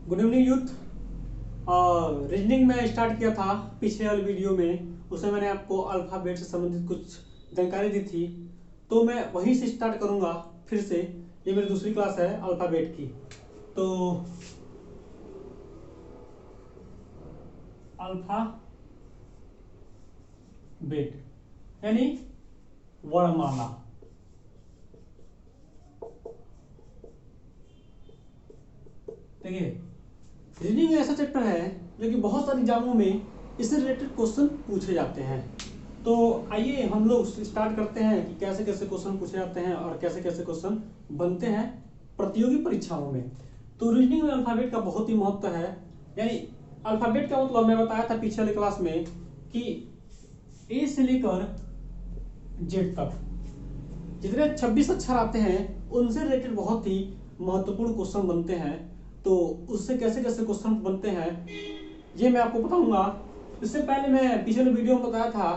Good evening youth. Reasoning में start किया था पिछले वाले वीडियो में, उसमें मैंने आपको अल्फ़ाबेट से संबंधित कुछ जानकारी दी थी, तो मैं वहीं से स्टार्ट करूंगा फिर से। ये मेरी दूसरी क्लास है अल्फ़ाबेट की। तो अल्फ़ाबेट यानी वर्णमाला। देखिए, रीजनिंग ऐसा चैप्टर है जो कि बहुत सारे एग्जामों में इससे रिलेटेड क्वेश्चन पूछे जाते हैं। तो आइए हम लोग स्टार्ट करते हैं कि कैसे कैसे क्वेश्चन पूछे जाते हैं और कैसे कैसे क्वेश्चन बनते हैं प्रतियोगी परीक्षाओं में। तो रीजनिंग में अल्फाबेट का बहुत ही महत्व है। यानी अल्फाबेट का मतलब मैं बताया था पिछले वाली क्लास में कि ए से लेकर जेड तक जितने 26 अक्षर आते हैं उनसे रिलेटेड बहुत ही महत्वपूर्ण क्वेश्चन बनते हैं। तो उससे कैसे कैसे क्वेश्चन बनते हैं ये मैं आपको बताऊंगा। इससे पहले मैं पिछले वीडियो में बताया था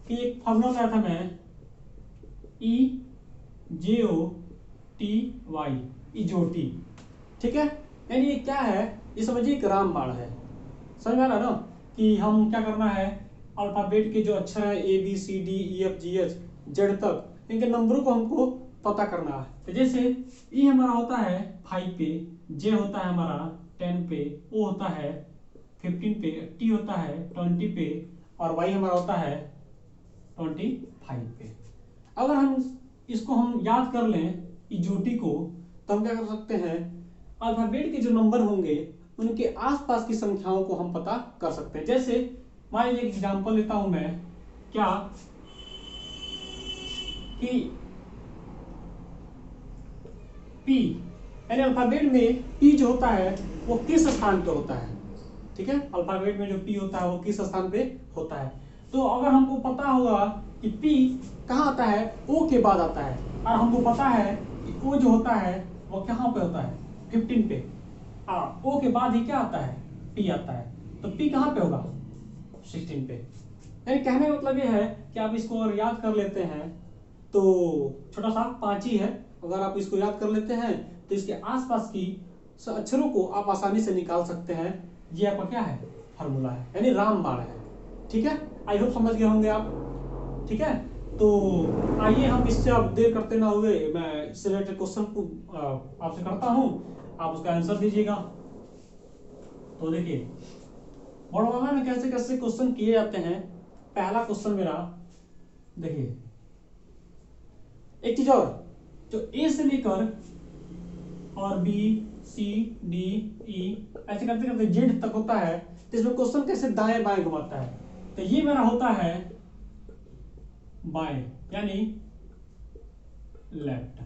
कि एक फॉर्मूला बताया था मैं, EJOTY, इजोटी। ठीक है, यानी ये क्या है, ये समझिए एक रामबाण है। समझ में आ रहा है ना कि हम क्या करना है, अल्फाबेट के जो अक्षर है ABCDEFGH जेड तक, इनके नंबरों को हमको पता करना है। तो जैसे ई हमारा होता है 5 पे, जे होता है हमारा 10 पे, ओ होता है 15 पे, टी होता है 20 पे और वाई हमारा होता है 25 पे। अगर हम इसको हम याद कर लें इजोटी को, तो हम क्या कर सकते हैं, अल्फाबेट के जो नंबर होंगे उनके आसपास की संख्याओं को हम पता कर सकते हैं। जैसे मान लीजिए एग्जांपल लेता हूं मैं, क्या कि पी, यानी अल्फाबेट में पी जो होता है वो किस स्थान पे होता है। ठीक है, अल्फाबेट में जो पी होता है वो किस स्थान पे होता है। तो अगर हमको पता होगा कि पी कहाँ आता है, ओ के बाद आता है, और हमको पता है कि ओ जो होता है वो कहाँ पे होता है 15 पे, ओ के बाद ही क्या आता है, पी आता है। तो पी कहाँ पे होगा 16 पे। यानी कहने का मतलब ये है कि आप इसको अगर याद कर लेते हैं तो छोटा सा 5 ही है, अगर आप इसको याद कर लेते हैं तो इसके आसपास की अक्षरों को आप आसानी से निकाल सकते हैं। ये आपका क्या है, फार्मूला है, यानी रामबाण है। ठीक है, आई होप समझ गए होंगे आप। ठीक है, तो आइए हम इससे अब देर करते ना हुए मैं इससे रिलेटेड क्वेश्चन को आपसे करता हूं, आप उसका आंसर दीजिएगा। तो देखिए, वर्णमाला में कैसे कैसे क्वेश्चन किए जाते हैं। पहला क्वेश्चन मेरा देखिए, एक चीज और, जो ए से लेकर और BCDE ऐसे करते करते जेड तक होता है, तो इसमें क्वेश्चन कैसे दाएं बाएं घुमाता है। तो ये मेरा होता है बाएं, यानी लेफ्ट।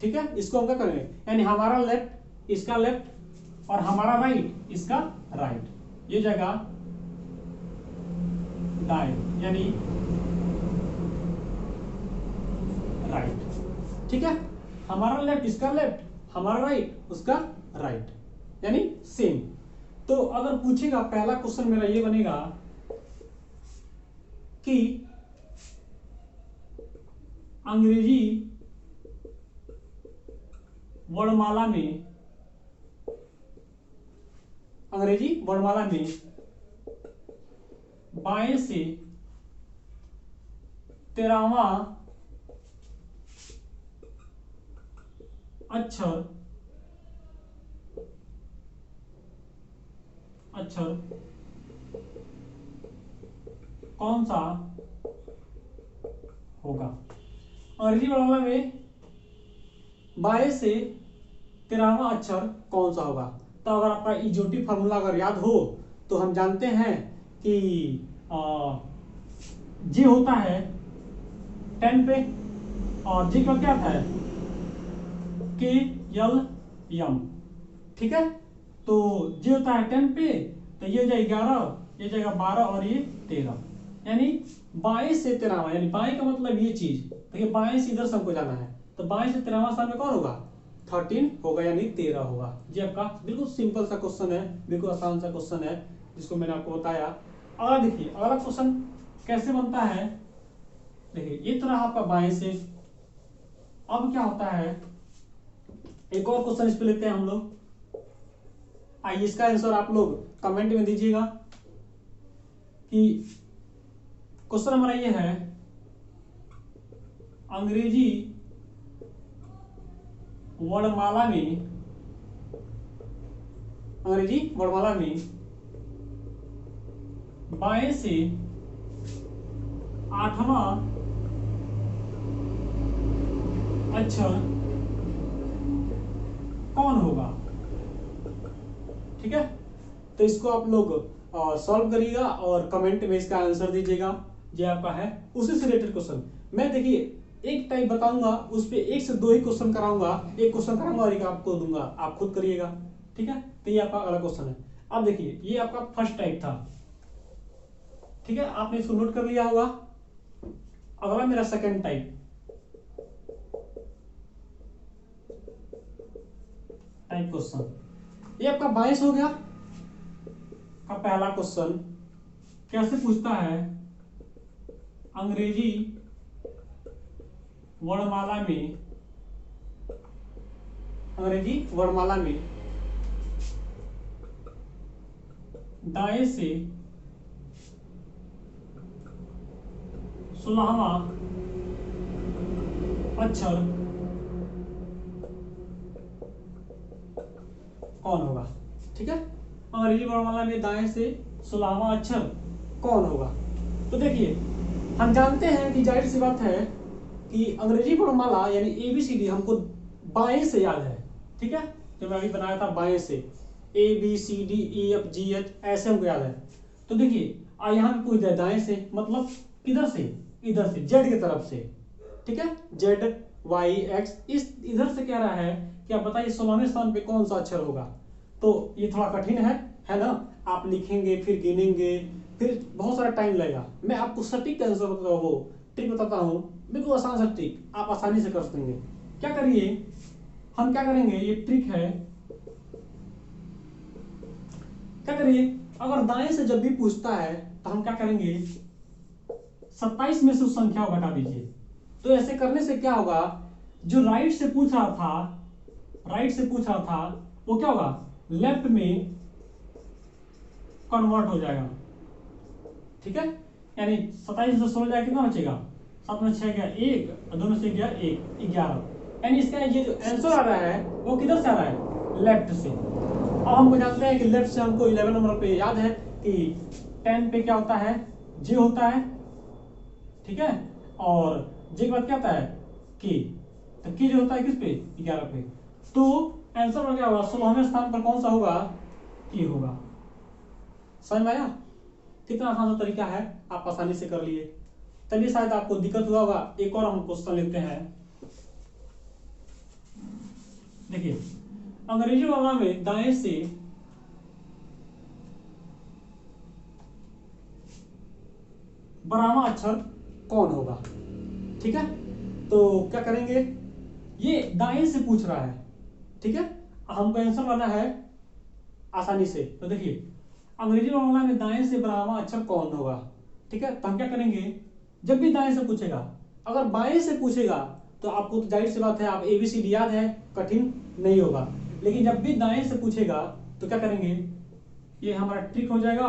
ठीक है, इसको हम क्या करेंगे, यानी हमारा लेफ्ट इसका लेफ्ट और हमारा राइट इसका राइट, ये जगह दाएं यानी राइट। ठीक है, हमारा लेफ्ट इसका लेफ्ट, हमारा राइट उसका राइट, यानी सेम। तो अगर पूछेगा, पहला क्वेश्चन मेरा ये बनेगा कि अंग्रेजी वर्णमाला में, अंग्रेजी वर्णमाला में बाएं से 13वां अक्षर कौन सा होगा। अंग्रेजी वर्णमाला में बाएं से 13वां अक्षर कौन सा होगा। तो अगर आपका इजोटी फार्मूला अगर याद हो तो हम जानते हैं कि जी होता है 10 पे और जी का क्या था, KLM। ठीक है, तो जी होता है 10 पे, तो ये जाएगा 11, ये जाएगा 12 और ये 13, यानी बाएं से 13वां, यानी बाएं का मतलब ये चीज देखिए, बाएं से इधर सबको जाना है, तो बाएं से 13वां स्थान में कौन होगा, 13 होगा, यानी 13 होगा। ये आपका बिल्कुल सिंपल सा क्वेश्चन है, बिल्कुल आसान सा क्वेश्चन है जिसको मैंने आपको बताया। अगला देखिए, अगला क्वेश्चन कैसे बनता है। देखिए, ये तरह आपका बाएं से, अब क्या होता है, एक और क्वेश्चन इस पे लेते हैं हम लोग। आइए इसका आंसर आप लोग कमेंट में दीजिएगा कि क्वेश्चन हमारा ये है, अंग्रेजी वर्णमाला में बाएं से 8वां अक्षर कौन होगा। ठीक है, तो इसको आप लोग सॉल्व करिएगा और कमेंट में इसका आंसर दीजिएगा। ये आपका है उसी से रिलेटेड क्वेश्चन। मैं देखिए एक टाइप बताऊंगा, उस पे 1 से 2 ही क्वेश्चन कराऊंगा, एक क्वेश्चन कराऊंगा और एक आपको दूंगा, आप खुद करिएगा। ठीक है, तो ये आपका अगला क्वेश्चन है। अब देखिए ये आपका फर्स्ट टाइप था। ठीक है, आपने इसको नोट कर लिया होगा। अगला मेरा सेकंड टाइप क्वेश्चन, ये आपका 22 हो गया का पहला क्वेश्चन। कैसे पूछता है, अंग्रेजी वर्णमाला में दाएं से 16वां अक्षर कौन होगा। ठीक है, अंग्रेजी वर्णमाला में दाएं से 16वां अक्षर कौन होगा। तो देखिए हम जानते हैं कि जाहिर सी बात है कि अंग्रेजी वर्णमाला यानी ABCD हमको बाएं से याद है। ठीक है, जो मैं अभी बनाया था बाएं से, ABCDEFGH ऐसे हमको याद है। तो देखिए यहाँ पे पूछ दिया दाएं से, मतलब किधर से, इधर से, Z की तरफ से। ठीक है, ZYX इस इधर से कह रहा है कि आप बताइए 16वें स्थान पे कौन सा अक्षर होगा। तो ये थोड़ा कठिन है ना, आप लिखेंगे फिर गिनेंगे फिर बहुत सारा टाइम लगेगा। मैं आपको सटीक आंसर वो ट्रिक बताता हूँ, बिल्कुल आसान सा ट्रिक, आप आसानी से कर सकेंगे। क्या करिए, हम क्या करेंगे, ये ट्रिक है। क्या करिए, अगर दाएं से जब भी पूछता है तो हम क्या करेंगे, 27 में से उस संख्या को घटा दीजिए। तो ऐसे करने से क्या होगा, जो राइट से पूछ रहा था वो क्या होगा, लेफ्ट में कन्वर्ट हो जाएगा। ठीक है, यानी 27 से 16 जाएगा, कितना बचेगा, 7 में 6 गया 1, 2 में से गया 1, 11। यानी इसका ये जो आंसर आ रहा है वो किधर से आ रहा है, लेफ्ट से। अब हमको जानते हैं कि लेफ्ट से हमको 11 नंबर पे याद है कि 10 पे क्या होता है, J होता है। ठीक है, और J के बाद क्या आता है, K। तो K जो होता है किस पे, 11 पे। तो आंसर में क्या होगा, 16वें स्थान पर कौन सा होगा, K होगा। समझ में आया, कितना आसान सा तरीका है, आप आसानी से कर लिए। चलिए शायद आपको दिक्कत हुआ होगा, एक और हम क्वेश्चन लेते हैं। देखिए अंग्रेजी वर्णमाला में दाएं से बारहवां अक्षर कौन होगा। ठीक है, तो क्या करेंगे, ये दाएं से पूछ रहा है। ठीक है, हमको आंसर लाना है आसानी से। तो देखिए अंग्रेजी वर्णमाला में दाएं से 12वां अक्षर कौन होगा। ठीक है, तो हम क्या करेंगे, जब भी दाएं से पूछेगा, अगर बाएं से पूछेगा तो आपको तो जाहिर सी बात है, आप ABCD याद है, कठिन नहीं होगा। लेकिन जब भी दाएं से पूछेगा तो क्या करेंगे, ये हमारा ट्रिक हो जाएगा।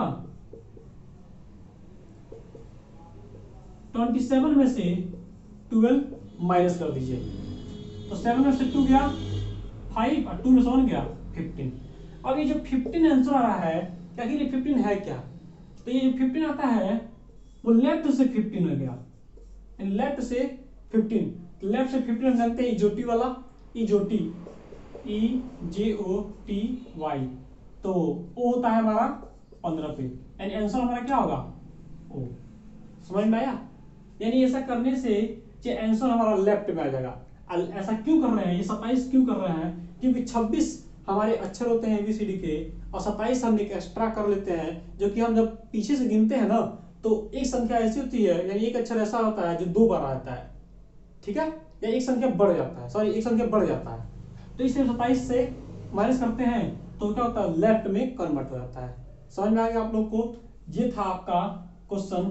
27 में से 12 माइनस कर दीजिए। तो 7 में से 2 गया 5 और 2 में से 1 गया 15। अब ये जो 15 आंसर आ रहा है, क्या कि ये 15 है क्या, तो ये जो 15 आता है वो लेफ्ट से 15 हो गया, लेफ्ट से 15। लेफ्ट से 15 हम जानते हैं इजोटी वाला, इजोटी EJOTY, तो ओ होता है हमारा 15 पे, यानी आंसर हमारा क्या होगा, ओ। समझ में आया, यानी ऐसा करने से ये आंसर हमारा लेफ्ट में आ जाएगा। ऐसा क्यों कर रहे हैं, ये 27 क्यों कर रहे हैं, क्योंकि 26 हमारे अक्षर होते हैं ABCD के और 27 हम एक एक्स्ट्रा कर लेते हैं, जो कि हम जब पीछे से गिनते हैं ना, तो एक संख्या ऐसी होती है, यानी एक अक्षर ऐसा होता है जो 2 बार आता है। ठीक है, या एक संख्या बढ़ जाता है, सॉरी एक संख्या बढ़ जाता है, तो इसे 27 से माइनस करते हैं तो क्या होता है, लेफ्ट में कन्वर्ट हो जाता है। समझ में आ गया आप लोग को, ये था आपका क्वेश्चन।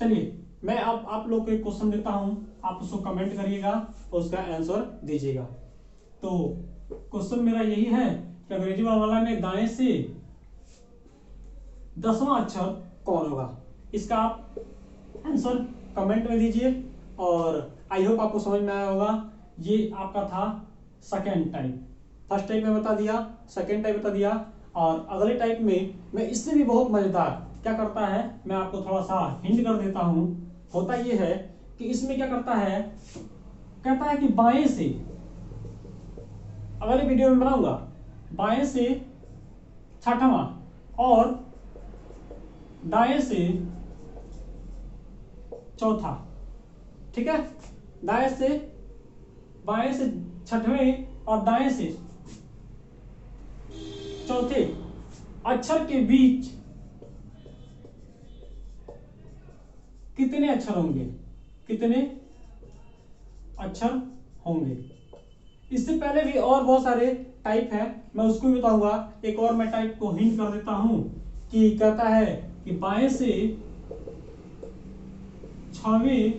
चलिए मैं अब आप लोग को एक क्वेश्चन देता हूं, आप उसको कमेंट करिएगा और उसका आंसर दीजिएगा। तो क्वेश्चन मेरा यही है कि अंग्रेजी वर्णमाला में दाएं से 10वां अक्षर कौन होगा। इसका आप आंसर कमेंट में दीजिए और आई होप आपको समझ में आया होगा। ये आपका था सेकेंड टाइप। फर्स्ट टाइप में बता दिया, सेकेंड टाइप बता दिया, और अगले टाइप में मैं इससे भी बहुत मजेदार क्या करता है, मैं आपको थोड़ा सा हिंट कर देता हूं। होता ये है कि इसमें क्या करता है, कहता है कि बाएं से, अगले वीडियो में बनाऊंगा, बाएं से 6वां और दाएं से 4था। ठीक है, दाएं से, बाएं से 6वें और दाएं से 4थे अक्षर के बीच कितने अक्षर होंगे, कितने अक्षर होंगे। इससे पहले भी और बहुत सारे टाइप है, मैं उसको भी बताऊंगा। एक और मैं टाइप को हिंट कर देता हूं कि कहता है कि बाएं से 6वें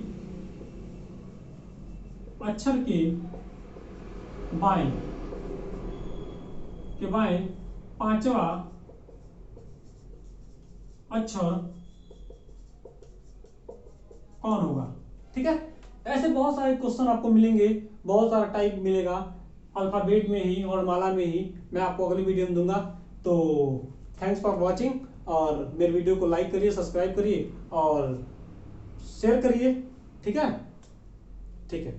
अक्षर के बाएं 5वां अक्षर कौन होगा। ठीक है, ऐसे बहुत सारे क्वेश्चन आपको मिलेंगे, बहुत सारा टाइप मिलेगा अल्फाबेट में ही, वर्णमाला में ही। मैं आपको अगली वीडियो में दूंगा। तो थैंक्स फॉर वॉचिंग, और मेरे वीडियो को लाइक करिए, सब्सक्राइब करिए और शेयर करिए। ठीक है, ठीक है।